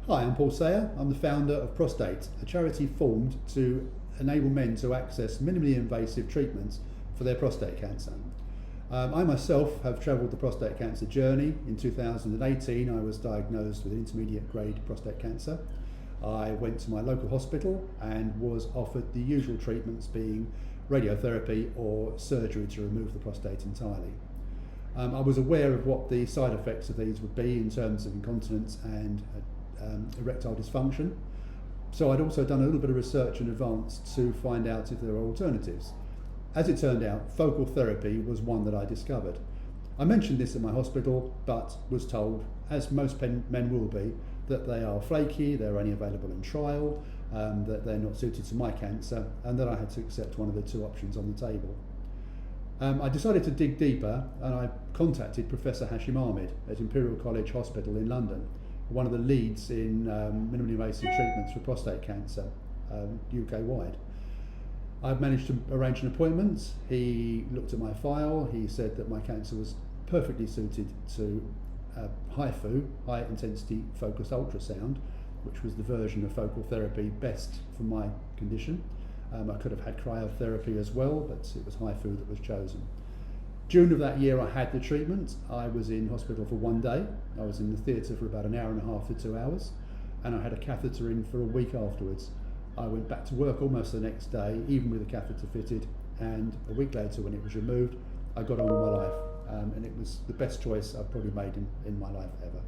Hi, I'm Prost8. I'm the founder of Prost8, a charity formed to enable men to access minimally invasive treatments for their prostate cancer. I myself have travelled the prostate cancer journey. In 2018, I was diagnosed with intermediate grade prostate cancer. I went to my local hospital and was offered the usual treatments, being radiotherapy or surgery to remove the prostate entirely. I was aware of what the side effects of these would be in terms of incontinence and erectile dysfunction. So I'd also done a little bit of research in advance to find out if there were alternatives. As it turned out, focal therapy was one that I discovered. I mentioned this at my hospital, but was told, as most men will be, that they are flaky, they're only available in trial, that they're not suited to my cancer, and that I had to accept one of the two options on the table. I decided to dig deeper, and I contacted Professor Hashim Ahmed at Imperial College Hospital in London, one of the leads in minimally invasive treatments for prostate cancer, UK-wide. I've managed to arrange an appointment. He looked at my file. He said that my cancer was perfectly suited to HIFU, high intensity focused ultrasound, which was the version of focal therapy best for my condition. I could have had cryotherapy as well, but it was HIFU that was chosen. June of that year I had the treatment. I was in hospital for 1 day. I was in the theatre for about an hour and a half to 2 hours, and I had a catheter in for a week afterwards. I went back to work almost the next day, even with the catheter fitted, and a week later when it was removed, I got on with my life, and it was the best choice I've probably made in my life ever.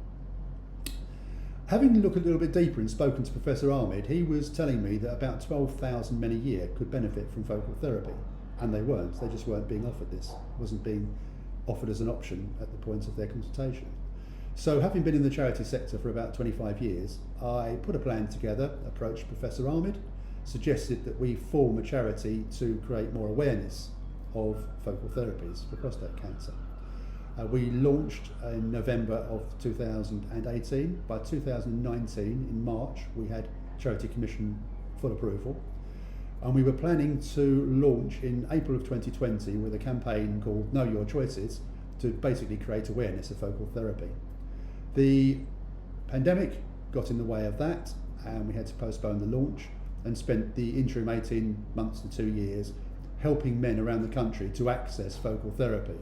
Having looked a little bit deeper and spoken to Professor Ahmed, he was telling me that about 12,000 men a year could benefit from focal therapy, and they weren't. They just weren't being offered this. It wasn't being offered as an option at the point of their consultation. So, having been in the charity sector for about 25 years, I put a plan together, approached Professor Ahmed, suggested that we form a charity to create more awareness of focal therapies for prostate cancer. We launched in November of 2018. By 2019, in March, we had Charity Commission full approval. And we were planning to launch in April of 2020 with a campaign called Know Your Choices to basically create awareness of focal therapy. The pandemic got in the way of that, and we had to postpone the launch and spent the interim 18 months to 2 years helping men around the country to access focal therapy.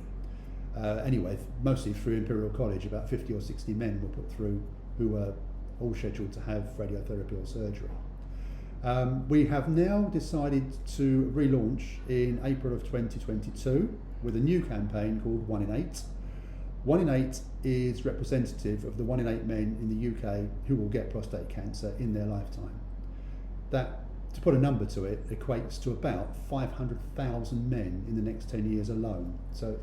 Anyway, mostly through Imperial College, about 50 or 60 men were put through who were all scheduled to have radiotherapy or surgery. We have now decided to relaunch in April of 2022 with a new campaign called 1 in 8. 1 in 8 is representative of the 1 in 8 men in the UK who will get prostate cancer in their lifetime. That, to put a number to it, equates to about 500,000 men in the next 10 years alone. So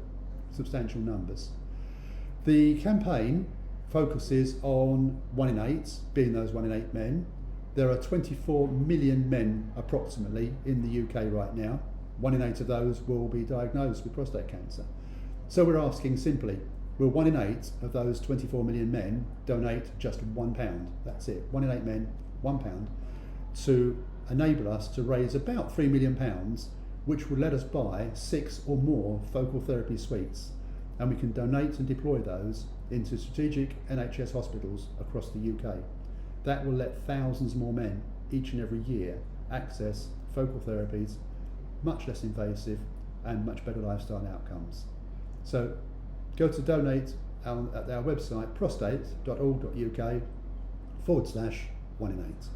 substantial numbers. The campaign focuses on 1 in 8, being those 1 in 8 men. There are 24 million men approximately in the UK right now. 1 in 8 of those will be diagnosed with prostate cancer. So we're asking simply, will 1 in 8 of those 24 million men donate just £1? That's it, 1 in 8 men, £1, to enable us to raise about £3 million, which will let us buy 6 or more focal therapy suites, and we can donate and deploy those into strategic NHS hospitals across the UK. That will let thousands more men each and every year access focal therapies, much less invasive and much better lifestyle outcomes. So go to donate at our website prostate.org.uk/1 in 8.